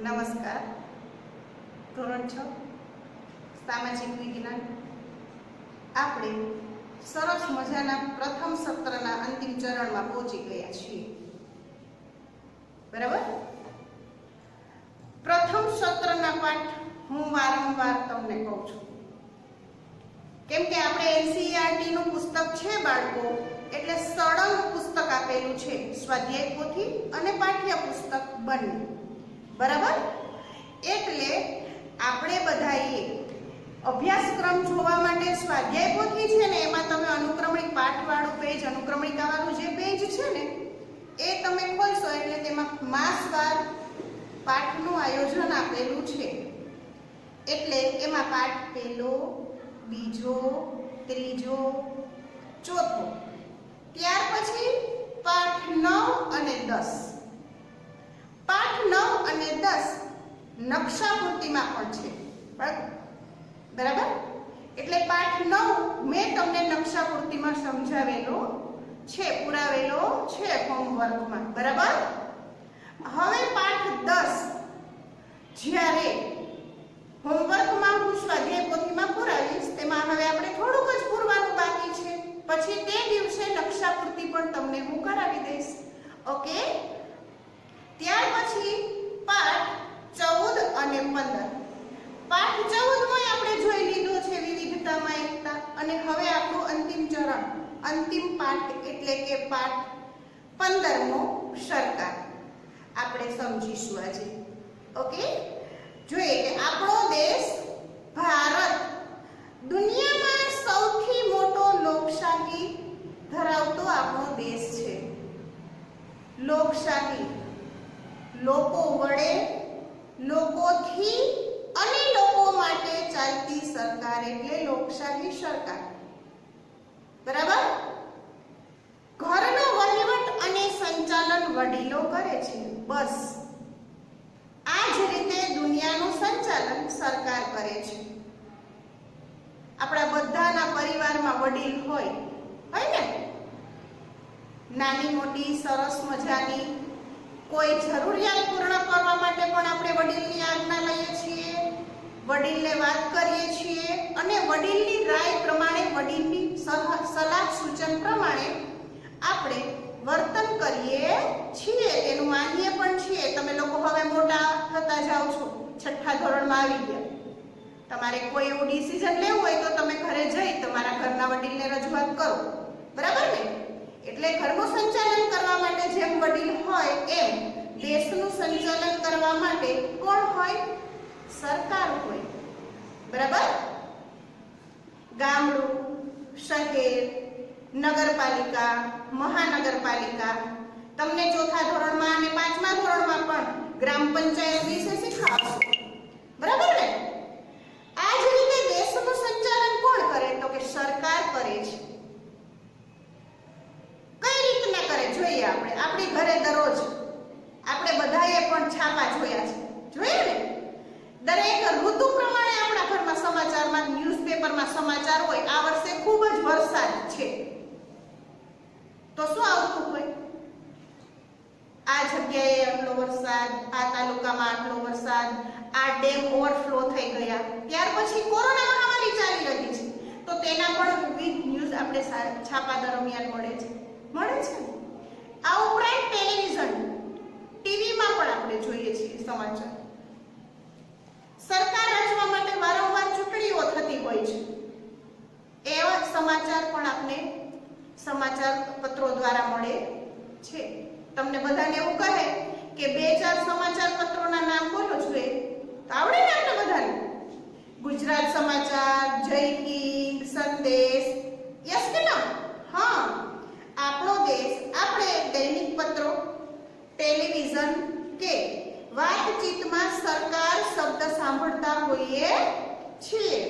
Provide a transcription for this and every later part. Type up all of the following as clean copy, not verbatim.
નમસ્કાર. ધોરણ 6 સામાજિક વિજ્ઞાન. આપણે સરસ મજાના પ્રથમ સત્રના અંતિમ ચરણમાં પહોંચી ગયા છીએ. બરાબર? પ્રથમ સત્રના પાઠ હું વારંવાર તમને કહું છું, કેમ કે આપણે એનસીઈઆરટી નું પુસ્તક છે બાળકો, એટલે સળંગ પુસ્તક આપેલું છે, સ્વાધ્યાય પોથી અને પાઠ્ય પુસ્તક બંને. બરાબર? એટલે આપણે બધાએ અભ્યાસક્રમ જોવા માટે સ્વાધ્યાય પોથી છે ને, એમાં તમે અનુક્રમણિક પાઠવાળું પેજ, અનુક્રમણિકાવાળું જે પેજ છે ને એ તમે ખોલશો એટલે તેમાં માસવાર પાઠનું આયોજન આપેલું છે. એટલે એમાં પાઠ પહેલો, બીજો, ત્રીજો, ચોથો, ત્યાર પછી પાઠ 9 અને 10. પાઠ 9 અને 10 નકશાપૂર્તિમાં પણ છે. બરાબર? એટલે પાઠ 9 મેં તમને નકશાપૂર્તિમાં સમજાવેલો છે, પુરાવેલો છે હોમવર્કમાં. બરાબર? હવે પાઠ 10 જ્યારે હોમવર્કમાં હું સ્વાધ્યાય પોથીમાં પુરાવીશ, તેમાં હવે આપણે થોડુંક જ પૂરવાનું બાકી છે. પછી તે દિવસે નકશાપૂર્તિ પણ તમને હું કરાવી દઈશ. ઓકે? ત્યાર પછી પાઠ 14 અને 15. પાઠ 14 આપણે જોઈ લીધો છે વિવિધતામાં એકતા, અને હવે આપણું અંતિમ ચરણ, અંતિમ પાઠ એટલે કે પાઠ 15મો સરકાર આપણે સમજીશું આજે. ઓકે? જોઈએ કે આપણો દેશ ભારત દુનિયામાં સૌથી મોટો લોકશાહી ધરાવતો આપણો દેશ છે. લોકશાહી, લોકો વડે, લોકોથી અને લોકો માટે ચાલતી સરકાર એટલે લોકશાહી સરકાર. બરાબર? ઘરનો વહીવટ અને સંચાલન વડીલો કરે છે. બસ આ જ રીતે દુનિયાનું સંચાલન સરકાર કરે છે. આપણા બધાના પરિવારમાં વડીલ હોય ને, નાની મોટી સરસ મજાની કોઈ જરૂરિયાત પૂર્ણ કરવા માટે પણ આપણે વડીલની આજ્ઞા લઈએ છીએ, વડીલને વાત કરીએ છીએ, અને વડીલની રાય પ્રમાણે, વડીલની સલાહ સૂચન પ્રમાણે આપણે વર્તન કરીએ છીએ, તેનું માનીએ પણ છીએ. તમે લોકો હવે મોટા થતા જાઓ છો, 6થા ધોરણમાં આવી ગયા. તમારે કોઈ એવું ડિસિઝન લેવું હોય તો તમે ઘરે જઈ તમારા ઘરના વડીલને રજૂઆત કરો. બરાબર ને? એટલે ઘરનું સંચાલન કરવા માટે જેમ વડીલ હોય, એમ દેશનું સંચાલન કરવા માટે કોણ હોય? સરકાર હોય. બરાબર? ગામડું, શહેર, નગરપાલિકા, મહાનગરપાલિકા, તમને 4થા ધોરણમાં અને 5મા ધોરણમાં પણ ગ્રામ પંચાયત વિશે શીખવાડશે. બરાબર ને? આ જ રીતે દેશનું સંચાલન કોણ કરે? તો કે સરકાર કરે છે. કઈ રીતના કરે જોઈએ આપણે? આપણી ઘરે દરરોજ આપણે બધાએ પણ છાપા જોયા છે, જોઈએ ને? દરેક ઋતુ પ્રમાણે આપણા ઘરમાં સમાચારમાં, ન્યૂઝપેપરમાં સમાચાર હોય. આ વર્ષે ખૂબ જ વરસાદ છે તો શું આવતું હોય? આ જગ્યાએ આટલો વરસાદ, આ તાલુકામાં આટલો વરસાદ, આ ડેમ ઓવરફ્લો થઈ ગયા. ત્યાર પછી કોરોના મહામારી ચાલી રહી છે તો તેના પણ વિવિધ ન્યૂઝ આપણે છાપા દરમિયાન મળે છે. આ ઉપરાંત ટેલિવિઝન, ટીવીમાં પણ આપણે જોઈએ છીએ સમાચાર. સરકાર રચવા માટે વારંવાર ચૂંટણીઓ થતી હોય છે. એવા સમાચાર પણ આપણે સમાચાર પત્રો દ્વારા મળે છે. તમને બધાને એવું કહે કે 2-4 સમાચાર પત્રોના નામ બોલો જોઈએ તો આવડે ને આપણે બધાને? ગુજરાત સમાચાર, જય હિન્દ, સંદેશ, યસ કે નો? હા. આપણો દેશ, આપણે દૈનિક પત્રો, ટેલિવિઝન કે વાતચીતમાં સરકાર શબ્દ સાંભળતા હોઈએ છીએ.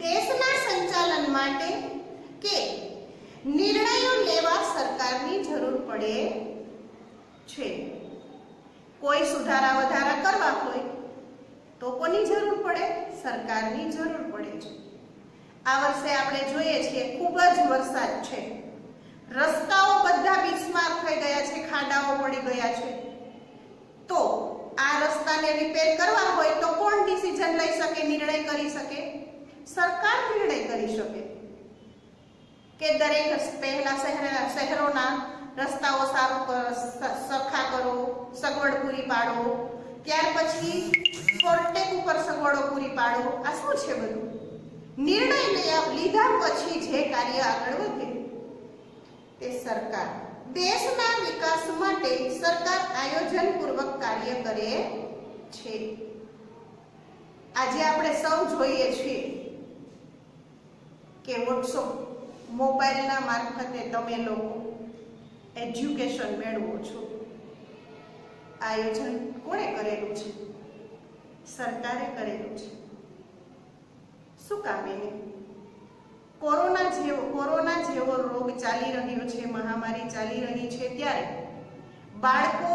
દેશના સંચાલન માટે કે નિર્ણયો લેવા સરકારની જરૂર પડે છે. કોઈ સુધારા વધારા કરવા હોય તો કોની જરૂર પડે? સરકારની જરૂર પડે છે. આ વર્ષે આપણે જોઈએ છીએ ખૂબ જ વરસાદ છે. રસ્તાઓ બધા બિસ્માર થઈ ગયા છે, ખાડાઓ પડી ગયા છે. તો આ રસ્તાને રિપેર કરવા હોય તો કોણ ડિસિઝન લઈ શકે, નિર્ણય કરી શકે? સરકાર નિર્ણય કરી શકે કે દરેક પહેલા શહેરોના રસ્તાઓ સરખા કરો, સગવડ પૂરી પાડો, ત્યાર પછી ફોરટેક ઉપર સગવડો પૂરી પાડો. આ શું છે બધું? નિર્ણય લીધા પછી જે કાર્ય આગળ વધે તે સરકાર. દેશના વિકાસ માટે સરકાર આયોજનપૂર્વક કાર્ય કરે છે. આજે આપણે સૌ જોઈએ છીએ કે વોટ્સઅપ મોબાઈલના મારફતે તમે લોકો એજ્યુકેશન મેળવો છો. આયોજન કોણે કરેલું છે? સરકારે કરેલું છે. શું કામ એને? કોરોના જેવો રોગ ચાલી રહ્યો છે, મહામારી ચાલી રહી છે, ત્યારે બાળકો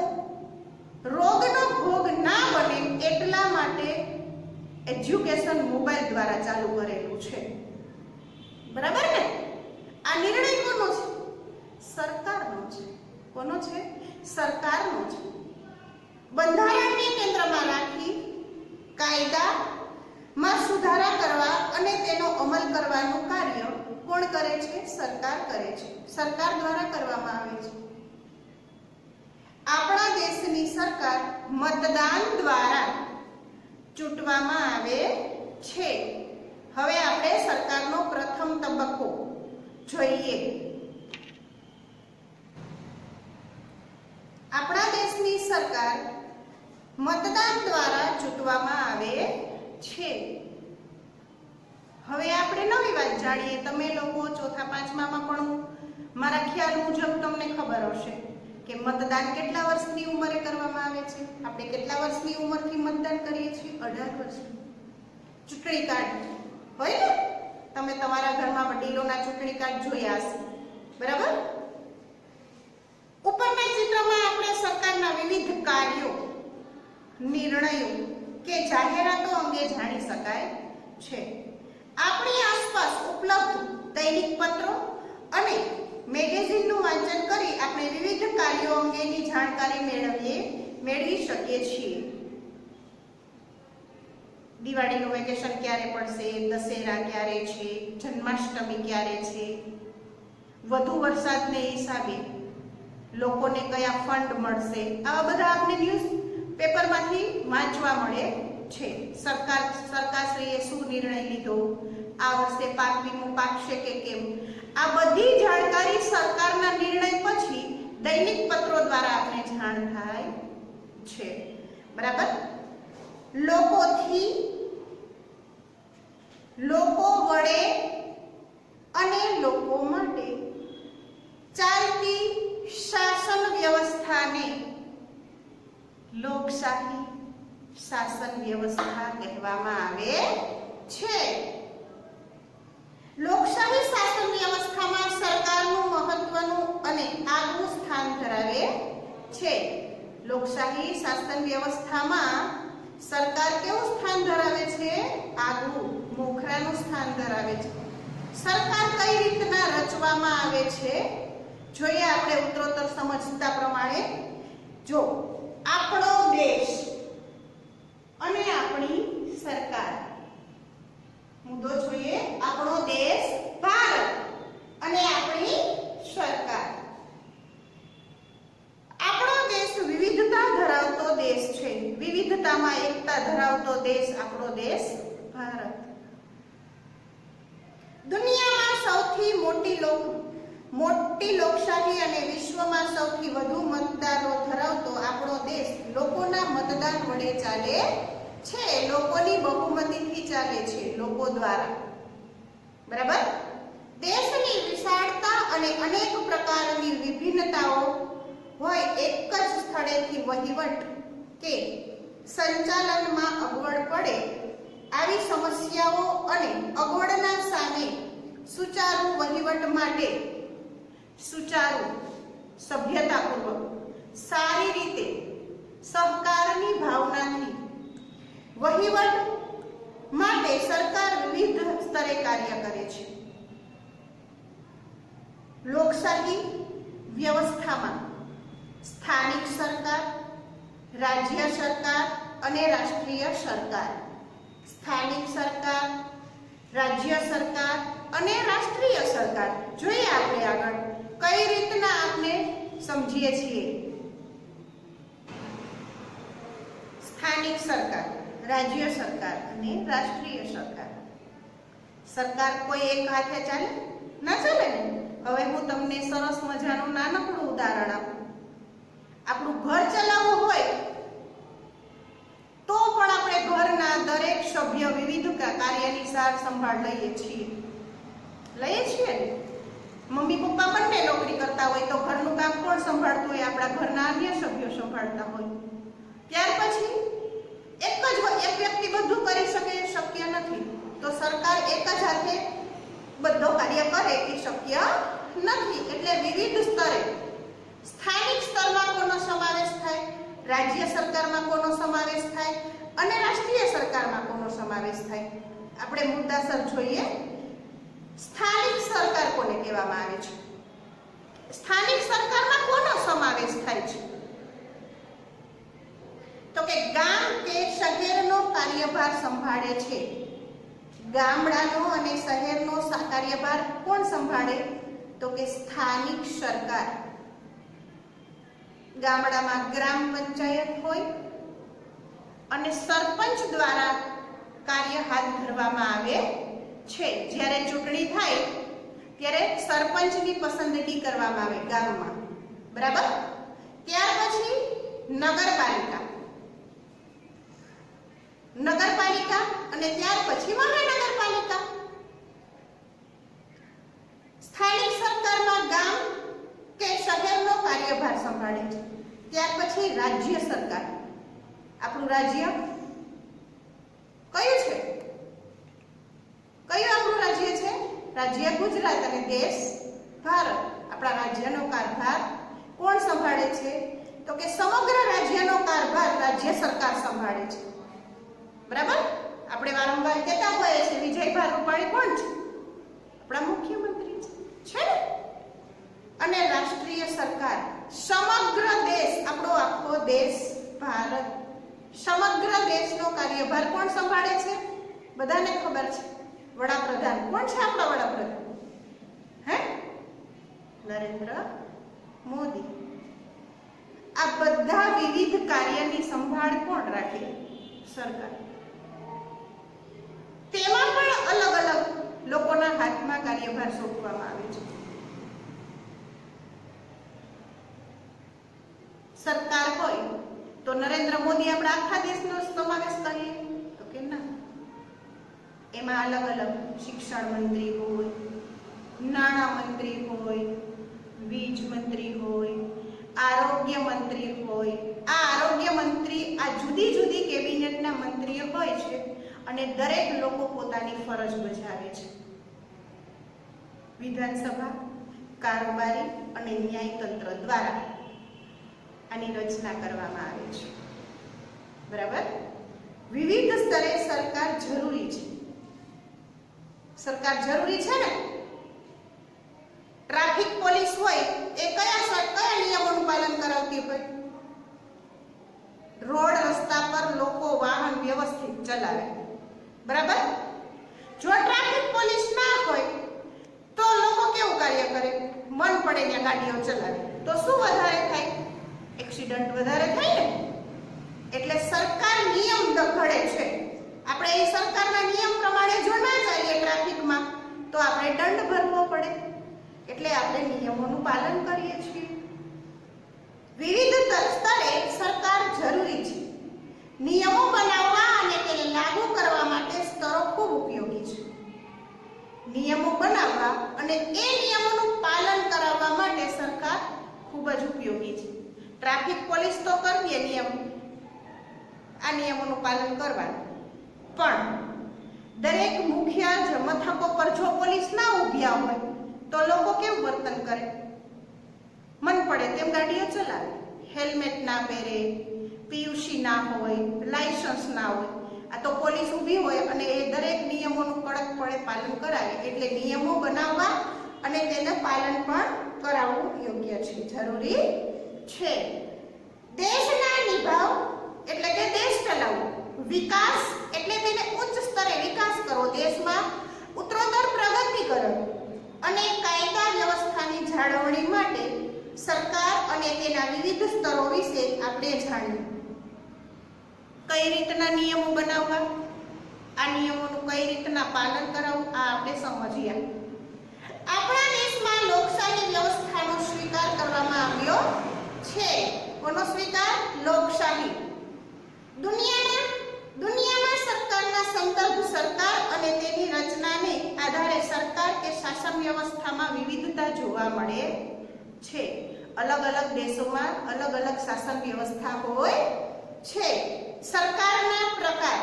રોગનો ભોગ ના બને એટલા માટે એજ્યુકેશન મોબાઈલ દ્વારા ચાલુ કરેલું છે. બરાબર ને? આ નિર્ણય કોનો છે? સરકારનો છે. કોનો છે? સરકારનો છે. બંધારણને કેન્દ્રમાં રાખી કાયદામાં સુધારા કરવા અને તેનો અમલ કરવાનું કાર્ય કોણ કરે છે? સરકાર કરે છે. સરકાર દ્વારા કરવામાં આવે છે. આપણા દેશની સરકાર મતદાન દ્વારા ચૂંટવામાં આવે છે. હવે આપણે સરકારનો પ્રથમ તબક્કો જોઈએ. આપણા દેશની સરકાર મતદાન દ્વારા ચૂંટવામાં આવે છે. હવે આપણે નવી વાત જાણીએ. તમે લોકો ચોથા પાંચમામાં પણ મારા ખ્યાલ મુજબ તમને ખબર હશે કે મતદાન કેટલા વર્ષની ઉંમરે કરવામાં આવે છે? આપણે કેટલા વર્ષની ઉંમરથી મતદાન કરીએ છીએ? 18 વર્ષની. ચૂંટણી કાર્ડ હોય ને? તમે તમારા ઘરમાં વડીલોના ચૂંટણી કાર્ડ જોયા હશે. બરાબર? ઉપરના ચિત્રમાં આપણે સરકારના વિવિધ કાર્યો, નિર્ણયો કે જાહેરાતો અંગે જાણી શકાય છે. આપણી આસપાસ ઉપલબ્ધ દૈનિક પત્રો અને મેગેઝિનનું વાંચન કરી આપણે વિવિધ કાર્યો અંગેની જાણકારી મેળવી શકીએ છીએ. દિવાળીનું વેકેશન ક્યારે પડશે, દશેરા ક્યારે છે, જન્માષ્ટમી ક્યારે છે, વધુ વરસાદને હિસાબે લોકોને કયા ફંડ મળશે, આવા બધા આપણે ન્યૂઝ પેપરમાંથી વાંચવા મળે છે. સરકારશ્રીએ શું નિર્ણય લીધો, આ વર્ષે પાક વીમો પાકશે કે કેમ, આ બધી જાણકારી સરકારના નિર્ણય પછી દૈનિક પત્રો દ્વારા આપણે જાણ થાય છે. બરાબર? લોકો વડે અને લોકો માટે ચાલતી શાસન વ્યવસ્થાને લોકશાહી શાસન વ્યવસ્થા કહેવામાં આવે છે. લોકશાહી શાસન વ્યવસ્થામાં સરકારનું મહત્વનું અને આગવું સ્થાન ધરાવે છે. લોકશાહી શાસન વ્યવસ્થામાં સરકાર કેવું સ્થાન ધરાવે છે? આગવું, મોખરાનું સ્થાન ધરાવે છે. સરકાર કઈ રીતના રચવામાં આવે છે જોઈએ આપણે ઉત્તરોત્તર સમજતા પ્રમાણે. જો આપણો દેશ અને આપણી સરકાર, મુદ્દો જોઈએ. આપણો દેશ ભારત અને આપણી સરકાર. આપણો દેશ વિવિધતા ધરાવતો દેશ છે. વિવિધતામાં એકતા ધરાવતો દેશ આપણો દેશ ભારત. દુનિયામાં સૌથી મોટી લોકશાહી અને વિશ્વમાં સૌથી વધુ મતદારો ધરાવતો આપણો દેશ લોકોના મતદાન વડે ચાલે છે. લોકોની બહુમતીથી ચાલે છે, લોકો દ્વારા. બરાબર? દેશની વિશાળતા અને અનેક પ્રકારની વિભિન્નતાઓ હોય, એક જ સ્થળેથી વહીવટ કે સંચાલનમાં અગવડ પડે આવી સમસ્યાઓ અને અગવડના સામે સુચારુ વહીવટ માટે સુચારુ, સભ્યતાપૂર્વક, સારી રીતે, સહકારની ભાવનાથી વહીવટ માટે સરકાર વિવિધ સ્તરે કાર્ય કરે છે. લોકશાહી વ્યવસ્થામાં સ્થાનિક સરકાર, રાજ્ય સરકાર અને રાષ્ટ્રીય સરકાર. સ્થાનિક સરકાર, રાજ્ય સરકાર અને રાષ્ટ્રીય સરકાર. જોઈએ આપણે આગળ કઈ રીતના આપણે સમજીએ છીએ. સ્થાનિક સરકાર, રાજ્ય સરકાર અને રાષ્ટ્રીય સરકાર. સરકાર કોઈ એક હાથે ચાલે ના ચાલે ને. હવે હું તમને સરસ મજાનું નાનકડું ઉદાહરણ આપું. આપણું ઘર ચલાવવું હોય તો પણ આપણે ઘરના દરેક સભ્ય વિવિધ કાર્યની સાર સંભાળ લઈએ છીએ ને. મમ્મી પપ્પા બંને નોકરી કરતા હોય તો ઘરનું કામ કોણ સંભાળતું હોય? આપણા ઘરના અન્ય સભ્યો સંભાળતા હોય. ત્યાર પછી એક વ્યક્તિ બધું કરી શકે એ શક્ય નથી. તો સરકાર એક જ હાથે બધો કાર્ય કરે એ શક્ય નથી. એટલે વિવિધ સ્તરે સ્થાનિક સ્તરમાં કોનો સમાવેશ થાય, રાજ્ય સરકારમાં કોનો સમાવેશ થાય અને રાષ્ટ્રીય સરકારમાં કોનો સમાવેશ થાય. આપણે મુદ્દાસર જોઈએ. સ્થાનિક સરકાર કોને કહેવામાં આવે છે? સ્થાનિક સરકારમાં કોનો સમાવેશ થાય છે? તો કે ગામ કે શહેરનો કાર્યભાર સંભાળે છે. ગામડાનો અને શહેરનો કાર્યભાર કોણ સંભાળે? તો કે સ્થાનિક સરકાર. ગામડામાં ગ્રામ પંચાયત હોય અને સરપંચ દ્વારા કાર્ય હાથ ધરવામાં આવે છે. જ્યારે ચૂંટણી થાય ત્યારે સરપંચની પસંદગી કરવામાં આવે ગામમાં, બરાબર. ત્યાર પછી નગરપાલિકા અને ત્યાર પછી મહાનગરપાલિકા. સ્થાનિક સરકારમાં ગામ કે શહેરનો કાર્યભાર સંભાળે છે. ત્યાર પછી રાજ્ય સરકાર. આપણું રાજ્ય કયું છે? કયું આપણું રાજ્ય છે? રાજ્ય ગુજરાત અને દેશ ભારત. આપણા રાજ્યનો કારભાર કોણ સંભાળે છે? તો કે સમગ્ર રાજ્યનો કારભાર રાજ્ય સરકાર સંભાળે છે, બરાબર. આપણે વારંવાર કહેતા હોઈએ છીએ વિજયભાઈ રૂપાણી કોણ છે? આપણા મુખ્યમંત્રી છે ને. અને રાષ્ટ્રીય સરકાર સમગ્ર દેશ, આપણો આખો દેશ ભારત, સમગ્ર દેશનો કાર્યભાર કોણ સંભાળે છે? બધાને ખબર છે. વડાપ્રધાન કોણ છે? આપણા વડાપ્રધાન નરેન્દ્ર મોદી. આ બધા વિવિધ કાર્યની સંભાળ કોણ રાખે? સરકાર. તેમાં પણ અલગ અલગ લોકોના હાથમાં કાર્યભાર સોંપવામાં આવે છે. સરકાર હોય તો નરેન્દ્ર મોદી આપણા આખા દેશનો સમાવેશ કરીએ તો કે ના. એમાં અલગ અલગ શિક્ષણ મંત્રી હોય, નાણાં મંત્રી હોય, વીજ મંત્રી હોય, આરોગ્ય મંત્રી હોય. આ આરોગ્ય મંત્રી આ જુદી જુદી કેબિનેટના મંત્રીઓ હોય છે અને દરેક લોકો પોતાની ફરજ બજાવે છે. વિધાનસભા, કારોબારી અને ન્યાયતંત્ર દ્વારા આની રચના કરવામાં આવે છે, બરાબર. વિવિધ સ્તરે સરકાર જરૂરી છે. સરકાર જરૂરી છે ને. ટ્રાફિક પોલીસ હોય એ કયા નિયમોનું પાલન કરાવતી હોય? રોડ રસ્તા પર લોકો વાહન વ્યવસ્થિત ચલાવે, બરાબર. જો ટ્રાફિક પોલીસ ના હોય તો લોકો કેવું કાર્ય કરે? મન પડે ત્યાં ગાડીઓ ચલાવે. તો શું વધારે થાય? એક્સિડન્ટ વધારે થાય ને. એટલે સરકાર નિયમ ઘડે છે. આપણે એ સરકારના નિયમ પ્રમાણે જો ના ચાલીએ ટ્રાફિકમાં તો આપણે દંડ ભરવો પડે. એટલે આપણે નિયમોનું પાલન કરીએ છીએ. વિવિધ સ્તરે સરકાર જરૂરી છે. નિયમો બનાવવા અને તેને લાગુ કરવા માટે સ્તરો ખૂબ ઉપયોગી છે. નિયમો બનાવવા અને એ નિયમોનું પાલન કરાવવા માટે સરકાર ખૂબ જ ઉપયોગી છે. ટ્રાફિક પોલીસ તો કરીએ નિયમ, આ નિયમોનું પાલન કરવાનું. પણ દરેક મુખ્ય મથકો પર જો પોલીસ ના ઊભ્યા હોય તો લોકો કેવું વર્તન કરે? મન પડે તેમ ગાડીઓ ચલાવે, હેલ્મેટ ના પહેરે, પીયુસી ના હોય, લાયસન્સ ના હોય. આ તો પોલીસ ઊભી હોય અને એ દરેક નિયમોનું કડકપણે પાલન કરાવે. એટલે નિયમો બનાવવા અને તેને પાલન પણ કરાવવું યોગ્ય છે, જરૂરી છે. દેશના નિભાવ એટલે કે દેશ ચલાવવો, વિકાસ એટલે તેને ઉચ્ચ સ્તરે વિકાસ કરવો, દેશમાં ઉત્તરોત્તર પ્રગતિ કરવી અને કાયદા વ્યવસ્થાની જાળવણી માટે સરકાર અને તેના વિવિધ સ્તરો વિશે આપણે જાણીએ. કઈ રીતના નિયમો બનાવવા, આ નિયમોનું કઈ રીતના પાલન કરાવવું, આ આપણે સમજીએ. આપણા દેશમાં લોકશાહી વ્યવસ્થાનો સ્વીકાર કરવામાં આવ્યો છે. કોનો સ્વીકાર? લોકશાહી. દુનિયામાં સરકારના સંદર્ભ, સરકાર અને તેની રચનાને આધારે સરકાર કે શાસન વ્યવસ્થામાં વિવિધતા જોવા મળે છે. અલગ અલગ દેશોમાં અલગ અલગ શાસન વ્યવસ્થા હોય છે. સરકારના પ્રકાર,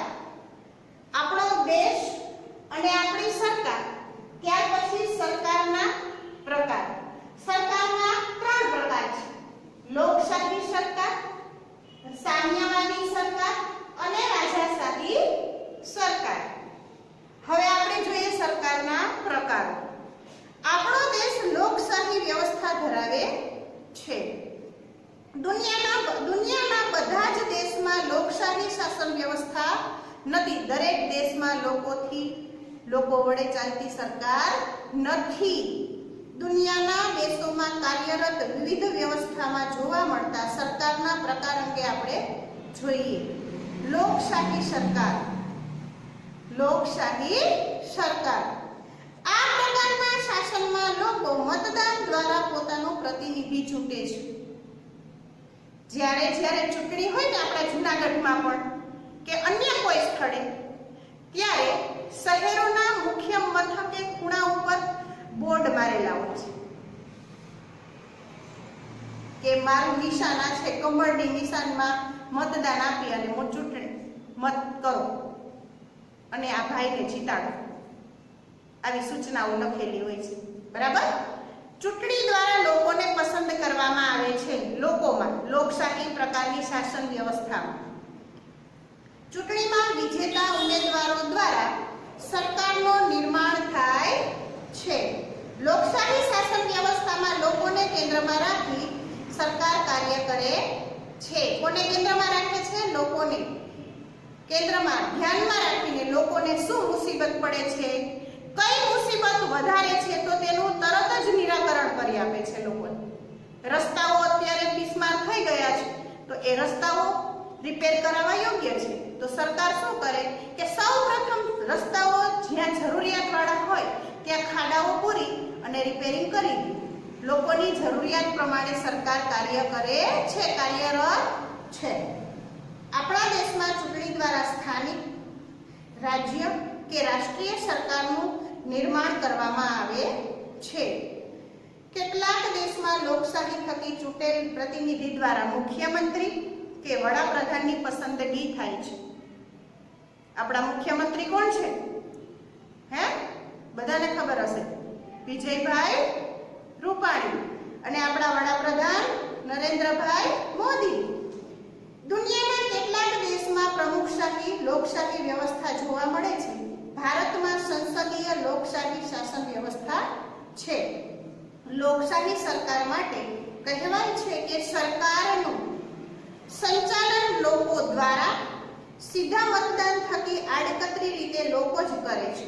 આપણો દેશ અને આપણી સરકાર, ત્યાર પછી સરકારના પ્રકાર. સરકારના 3 પ્રકાર છે: લોકશાહી સરકાર, સામ્યવાદી સરકાર અને રાજાશાહી સરકાર. હવે આપણે જોઈએ સરકારના પ્રકારો. આપણો દેશ લોકશાહી વ્યવસ્થા ધરાવે છે. દુનિયાના બધા જ દેશમાં લોકશાહી શાસન વ્યવસ્થા નથી. દરેક દેશમાં લોકો વડે ચાલતી સરકાર નથી. દુનિયાના દેશોમાં કાર્યરત વિવિધ વ્યવસ્થામાં જોવા મળતા સરકારના પ્રકાર અંગે આપણે જોઈએ. લોકશાહી સરકાર. લોકશાહી સરકાર આ પ્રકારના શાસનમાં લોકો મતદાન દ્વારા પોતાનો પ્રતિનિધિ ચૂંટે છે. જ્યારે ચૂંટણી હોય ને આપણા જૂનાગઢમાં પણ કે અન્ય કોઈ સ્થળે, ત્યારે શહેરોના મુખ્ય મથકે ખૂણા ઉપર બોર્ડ મારેલા હોય છે કે મારું નિશાન છે, કમળની નિશાનમાં મતદાન આપી અને મત કરો અને આ ભાઈને જીતાડો, આવી સૂચનાઓ લખેલી હોય છે. બરાબર? ચૂંટણી દ્વારા લોકોને પસંદ કરવામાં આવે છે. લોકોમાં લોકશાહી પ્રકારની શાસન વ્યવસ્થામાં ચૂંટણીમાં વિજેતા ઉમેદવારો દ્વારા સરકારનું નિર્માણ થાય છે. લોકશાહી શાસન વ્યવસ્થામાં લોકોને કેન્દ્રમાં રાખી સરકાર કાર્ય કરે છે. કોને કેન્દ્રમાં રાખે છે? લોકોને કેન્દ્રમાં ધ્યાનમાં રાખીને લોકોને શું મુસીબત પડે છે, કઈ મુસીબત વધારે છે તો તેનું તરત જ નિરાકરણ કરી આપે છે. લોકોને રસ્તાઓ અત્યારે બિસ્માર થઈ ગયા છે તો એ રસ્તાઓ રિપેર કરાવવા યોગ્ય છે તો સરકાર શું કરે કે સૌપ્રથમ રસ્તાઓ જ્યાં જરૂરિયાતવાળા હોય ત્યાં ખાડાઓ પૂરી અને રિપેરિંગ કરી દે. લોકોની જરૂરિયાત પ્રમાણે સરકાર કાર્ય કરે છે, કાર્યરત છે. આપણા દેશમાં ચૂંટણી દ્વારા સ્થાનિક, રાજ્ય કે રાષ્ટ્રીય સરકારનું નિર્માણ કરવામાં આવે છે. કેટલાક દેશમાં લોકશાહી થકી ચૂંટેલ પ્રતિનિધિ દ્વારા મુખ્યમંત્રી કે વડાપ્રધાનની પસંદગી થાય છે. આપણા મુખ્યમંત્રી કોણ છે? બધાને ખબર હશે, વિજયભાઈ રૂપાણી. અને આપણા વડાપ્રધાન નરેન્દ્રભાઈ મોદી. દુનિયાના કેટલાક દેશમાં પ્રમુખશાહી લોકશાહી વ્યવસ્થા જોવા મળે છે. ભારતમાં સંસદીય લોકશાહી શાસન વ્યવસ્થા છે. લોકશાહી સરકાર માટે કહેવાય છે કે સરકારનું સંચાલન લોકો દ્વારા સીધા મતદાન થકી આડકતરી રીતે લોકો જ કરે છે.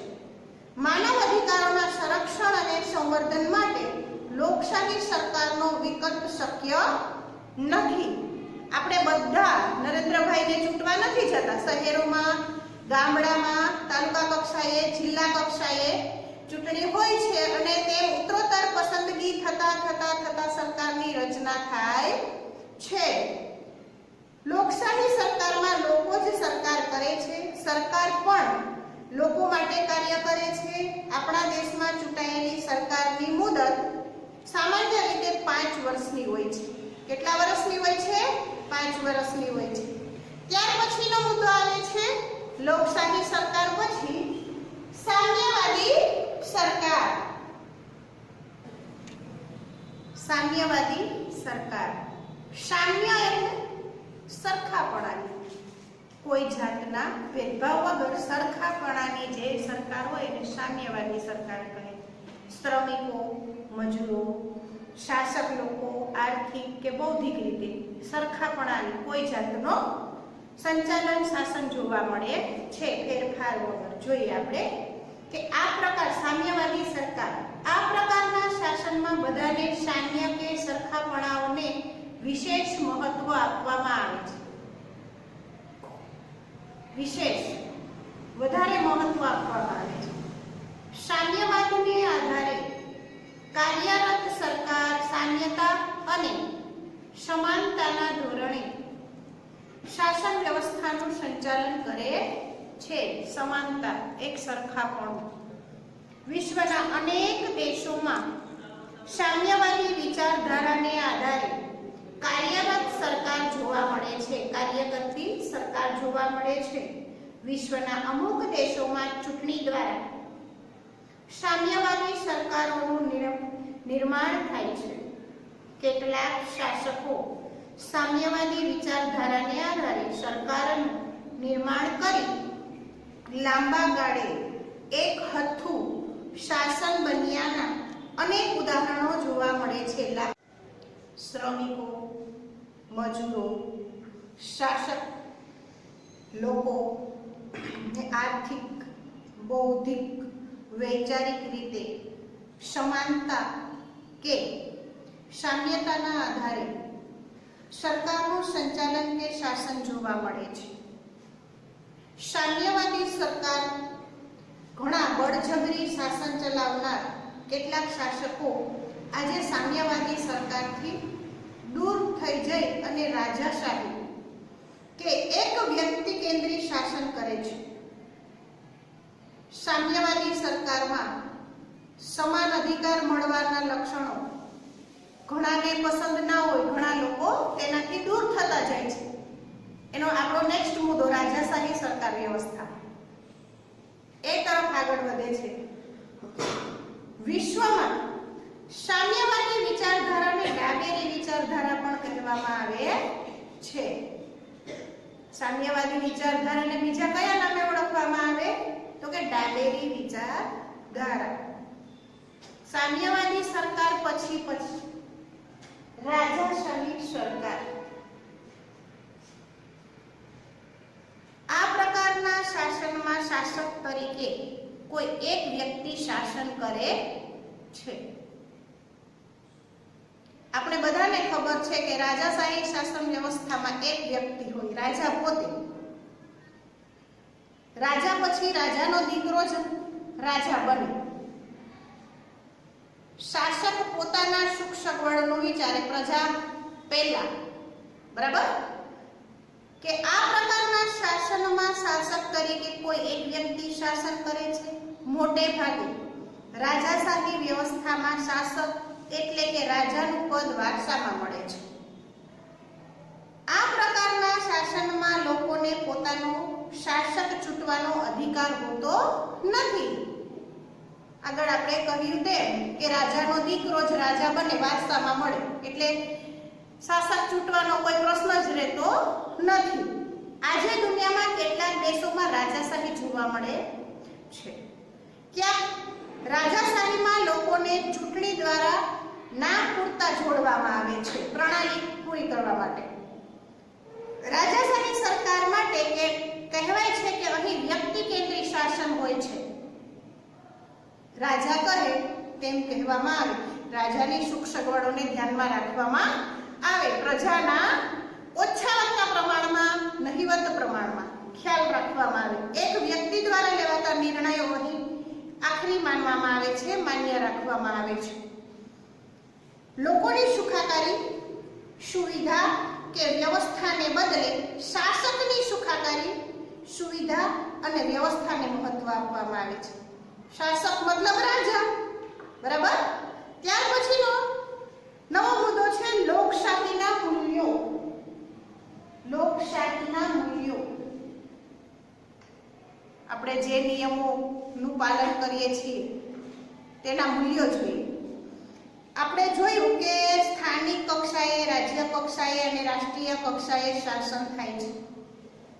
માનવ અધિકારોના સંરક્ષણ અને સંવર્ધન માટે લોકશાહી સરકારનો વિકલ્પ શક્ય નથી. આપણે બધા નરેન્દ્રભાઈને ચૂંટવા નથી જતા. શહેરોમાં, ગામડામાં, તાલુકા કક્ષાએ, જિલ્લા કક્ષાએ ચૂંટણી હોય છે અને તે ઉત્તરોત્તર પસંદગી થતા સરકારની રચના થાય છે. લોકશાહી સરકારમાં લોકો જ સરકાર કરે છે. સરકાર પણ લોકો માટે કાર્ય કરે છે. આપણા દેશમાં ચૂંટાયેલી સરકારની મુદત સામાન્ય રીતે 5 વર્ષની હોય છે. કેટલા વર્ષની હોય છે? 5 વર્ષની હોય છે. ત્યાર પછીનો મુદ્દો આવે છે લોકશાહી સરકાર પછી સામ્યવાદી સરકાર. સામ્યવાદી સરકાર. સામ્ય એટલે સરખાપણાની, કોઈ જાતના ભેદભાવ વગર સરખાપણાની જે સરકાર હોય એને સામ્યવાદી સરકાર કહે. શ્રમિકો, મજૂરો, શાસક લોકો આર્થિક કે બૌદ્ધિક રીતે સરખાપણાની કોઈ જાતનો સંચાલન શાસન જોવા મળે છે ફેરફાર વગર. જોઈએ આપણે કે આ પ્રકાર સામ્યવાદી સરકાર, આ પ્રકારના શાસનમાં બધાને સામ્ય કે સરખાપણાઓને વિશેષ મહત્વ આપવામાં આવે છે. વિશેષ વધારે મહત્વ આપવામાં આવે છે. સામ્યવાદને આધારે કાર્યરત સરકાર સામ્યતા અને સમાનતાના ધોરણે શાસન વ્યવસ્થાનું સંચાલન કરે છે. સમાનતા, એક સરખાપણું. વિશ્વના અનેક દેશોમાં સામ્યવાદી વિચારધારાને આધારે કાર્યરત સરકાર જોવા મળે છે. કાર્ય કરતી સરકાર જોવા મળે છે. વિશ્વના અમુક દેશોમાં ચૂંટણી દ્વારા સામ્યવાદી સરકારોનું નિર્માણ થાય છે. કેટલાક શાસકો સામ્યવાદી વિચારધારાને આધારે સરકારનું નિર્માણ કરી લાંબા ગાળે એક હથ્થું શાસન બન્યાના અનેક ઉદાહરણો જોવા મળે છે. શ્રમિકો, મજૂરો, શાસક લોકો આર્થિક, બૌદ્ધિક, વૈચારિક રીતે સમાનતા કે સામ્યતાના આધારે સરકારનું સંચાલન કે શાસન જોવા મળે છે. સામ્યવાદી સરકાર ઘણા બળજબરી શાસન ચલાવનાર કેટલાક શાસકો આજે સામ્યવાદી સરકારથી દૂર થઈ જઈ અને રાજાશાહી કે એક વ્યક્તિ કેન્દ્રી શાસન કરે છે. સામ્યવાદી સરકારમાં સમાન અધિકાર મળવાના લક્ષણો ઘણાને પસંદ ના હોય, ઘણા લોકો તેનાથી દૂર થતા જાય છે. એનો આપણો નેક્સ્ટ મુદ્દો રાજાશાહી સરકાર વ્યવસ્થા એ તરફ આગળ વધે છે. વિશ્વમાં સામ્યવાદી વિચારધારાને ડાબેરી વિચારધારા પણ કહેવામાં આવે છે. સામ્યવાદી વિચારધારાને બીજા કયા નામે ઓળખવામાં આવે તો કે ડાબેરી વિચારધારા. સામ્યવાદી સરકાર પછી રાજાશાહી સરકાર. આ પ્રકારના શાસનમાં શાસક તરીકે કોઈ એક વ્યક્તિ શાસન કરે છે. આપણે બધાને ખબર છે કે રાજાશાહી શાસન વ્યવસ્થામાં એક વ્યક્તિ હોય, રાજા પોતે. રાજા પછી રાજાનો દીકરો જ રાજા બને. શાસક પોતાના સુખ સગવડનું વિચારે પ્રજા પહેલા. બરાબર? કે આ પ્રકારના શાસનમાં શાસક તરીકે કોઈ એક વ્યક્તિ શાસન કરે છે. મોટે ભાગે રાજાશાહી વ્યવસ્થામાં શાસક એટલે કે રાજાનું પદ વારસામાં મળે છે. આ પ્રકારના શાસનમાં લોકોને પોતાનો શાસક ચૂંટવાનો અધિકાર હોતો નથી. આગળ આપણે કહ્યું તેમ કે રાજાનો દીકરો જ રાજા બને, વારસામાં મળે, એટલે શાસક ચૂંટવાનો કોઈ પ્રશ્ન જ રહેતો નથી. આજે દુનિયામાં કેટલાક દેશોમાં રાજાશાહી જોવા મળે છે. ક્યાંક રાજાશાહીમાં લોકોને ચૂંટણી દ્વારા નામ પૂરતા જોડવામાં આવે છે પ્રણાલી પૂરી કરવા માટે. રાજાશાહી સરકાર માટે કહેવાય છે કે અહીં વ્યક્તિ કેન્દ્રી શાસન હોય છે. રાજા કહે તેમ કહેવામાં આવે. રાજાની સુખ સગવડોને ધ્યાનમાં રાખવામાં આવે. પ્રજાના ઓછા પ્રમાણમાં, નહિવત પ્રમાણમાં ખ્યાલ રાખવામાં આવે. એક વ્યક્તિ દ્વારા લેવાતા નિર્ણયો અહીં આખરી માનવામાં આવે છે, માન્ય રાખવામાં આવે છે. લોકોની સુખાકારી, સુવિધા કે વ્યવસ્થાને બદલે શાસકની સુખાકારી, સુવિધા અને વ્યવસ્થાને મહત્વ આપવામાં આવે છે. શાસક મતલબ રાજા. બરાબર? ત્યાર પછીનો નવો મુદ્દો છે લોકશાહીના મૂલ્યો. લોકશાહીના મૂલ્યો. આપણે જે નિયમોનું પાલન કરીએ છીએ તેના મૂલ્યો જોઈએ. આપણે જોયું કે સ્થાનિક કક્ષાએ, રાજ્ય કક્ષાએ અને રાષ્ટ્રીય કક્ષાએ શાસન થાય છે.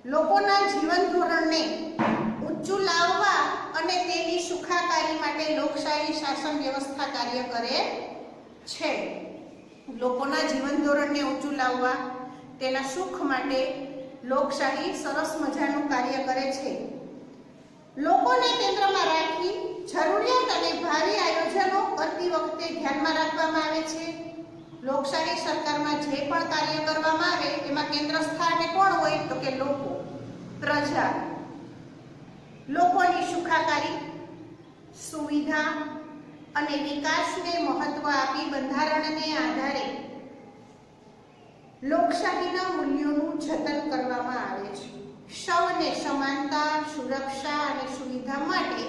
લોકોના જીવન ધોરણને ઊંચું લાવવા અને તેની સુખાકારી માટે લોકશાહી શાસન વ્યવસ્થા કાર્ય કરે છે. લોકોના જીવન ધોરણને ઊંચું લાવવા, તેના સુખ માટે લોકશાહી સરસ મજાનું કાર્ય કરે છે. લોકોને કેન્દ્રમાં રાખી જરૂરિયાત અને ભાવિ આયોજનો કરતી વખતે ધ્યાનમાં રાખવામાં આવે છે. લોકશાહી સરકારમાં જે પણ કાર્ય કરવામાં આવે એમાં કેન્દ્ર સ્થાને કોણ હોય તો કે લોકો, પ્રજા. લોકોની સુખાકારી, સુવિધા અને વિકાસને મહત્વ આપી બંધારણને આધારે લોકશાહીના મૂલ્યોનું જતન કરવામાં આવે છે. સૌને સમાનતા, સુરક્ષા અને સુવિધા માટે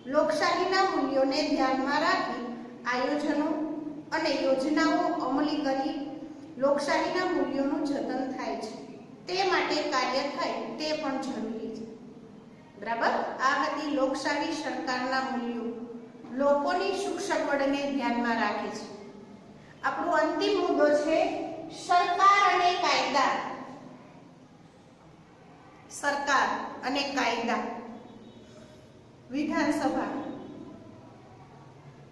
લોકશાહીના મૂલ્યોને ધ્યાનમાં રાખી આયોજનો અને યોજનાઓ અમલી કરી લોકશાહીના મૂલ્યોનું જતન થાય છે. તે માટે કાર્ય થાય તે પણ જરૂરી છે. બરાબર. આ હતી લોકશાહી સરકારના મૂલ્યો. લોકોની સુખ સગવડને ધ્યાનમાં રાખે છે. આપણો અંતિમ મુદ્દો છે સરકાર અને કાયદા. સરકાર અને કાયદા. વિધાનસભા,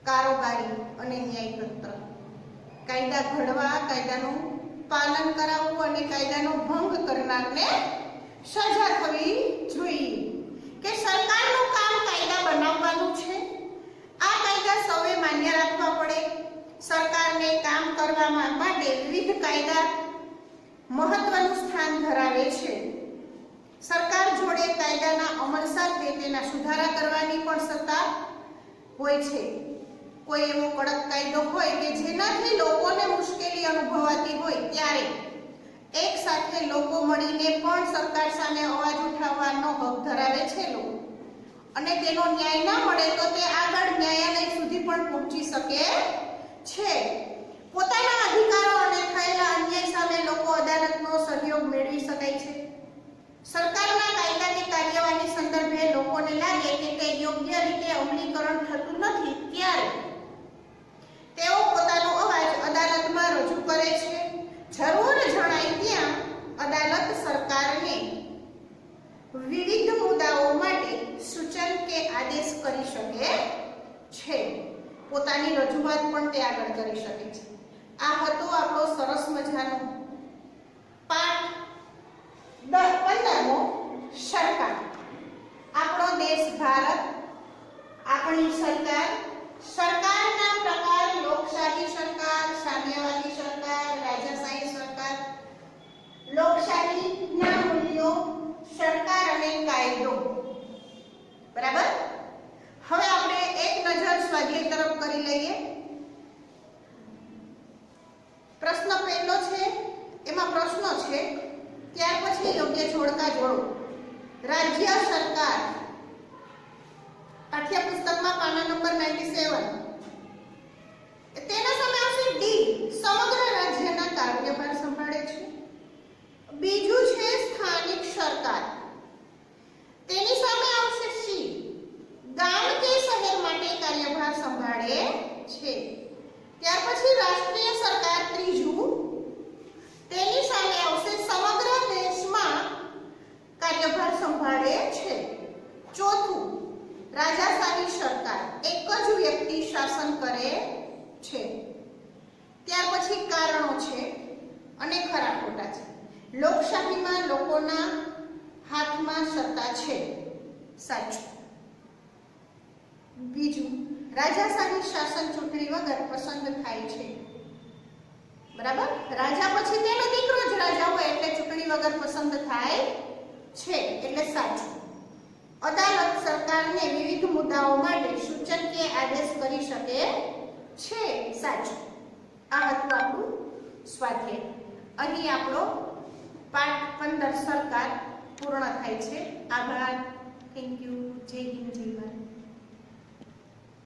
કારોબારી અને ન્યાયતંત્ર. કાયદા ઘડવા, કાયદાનું પાલન કરાવવું અને કાયદાનો ભંગ કરનારને સજા થવી જોઈએ. કે સરકારનું કામ કાયદા બનાવવાનું છે. આ કાયદા સૌએ માન્ય રાખવા પડે. સરકારને કામ કરવા માટે વિવિધ કાયદા મહત્વનું સ્થાન ધરાવે છે. સરકાર જોડે કાયદાના અમલ સાથે તેના સુધારા કરવાની પણ સત્તા હોય છે. કોઈ એવો કડક કાયદો હોય કે જેનાથી લોકોને મુશ્કેલી અનુભવાતી હોય ત્યારે એક સાથે લોકો મળીને પણ સરકાર સામે અવાજ ઉઠાવવાનો હક ધરાવે છે લોકો. અને તેનો ન્યાય ન મળે તો તે આગળ ન્યાયાલય સુધી પણ પહોંચી શકે છે. પોતાના અધિકારો અને થયેલા અન્યાય સામે લોકો અદાલતનો સહયોગ મેળવી શકાય છે. સરકારના કાયદાની કાર્યવાહી સંદર્ભે લોકોને લાગે કે તે યોગ્ય રીતે અમલીકરણ થતું નથી ત્યારે તેઓ પોતાનો અવાજ અદાલતમાં રજૂ કરે છે. જરૂર જણાય ત્યાં અદાલત સરકારને વિવિધ મુદ્દાઓ માટે સૂચન કે આદેશ કરી શકે છે. પોતાની રજૂઆત પણ તે આગળ કરી શકે છે. આ હતો આપણો સરસ મજાનો પાઠ 15મો, સરકાર. આપણો દેશ ભારત, આપણી સરકાર. સરકારના પ્રકાર: લોકશાહી સરકાર, સામ્યવાદી સરકાર, રાજાશાહી સરકાર. લોકશાહીના મૂલ્યો, સરકાર અને કાયદો. બરાબર. હવે આપણે એક નજર સ્વાધ્યાય તરફ કરી લઈએ. પ્રશ્ન પહેલો છે, એમાં પ્રશ્નો છે, ત્યાર પછી યોગ્ય જોડકા જોડો. રાજ્ય સરકાર, પાઠ્યપુસ્તકમાં પાના નંબર 97. તેના સામે આવશે ડી, સમગ્ર રાજ્યના કાર્યભાર સંભાળે છે. બીજું છે સ્થાનિક સરકાર. તેની સામે આવશે સી, ગામ કે શહેર માટે કાર્યભાર સંભાળે છે. ત્યાર પછી રાષ્ટ્રીય સરકાર ત્રીજું. તેની સામે આવશે સમગ્ર દેશમાં કાર્યભાર સંભાળે છે. ચોથું રાજાશાહી સરકાર, એક જ વ્યક્તિ શાસન કરે છે. ત્યાર પછી કારણો છે અને ખરા ખોટા છે. લોકશાહીમાં લોકોના હાથમાં સત્તા છે. સાચું. બીજું રાજાશાહી શાસન ચૂંટણી વગર પસંદ થાય છે. બરાબર. રાજા પછી તેનો દીકરો જ રાજા હોય એટલે ચૂંટણી વગર પસંદ થાય છે એટલે સાચું. અદાલત સરકારને વિવિધ મુદ્દાઓ માટે સૂચન કે આદેશ કરી શકે છે. સાચું. આ હતું આપણું સ્વાધ્યાય. અહીં આપણો પાઠ 15 સરકાર પૂર્ણ થાય છે. આભાર. Thank you. જય હિન્દ, જય ભારત.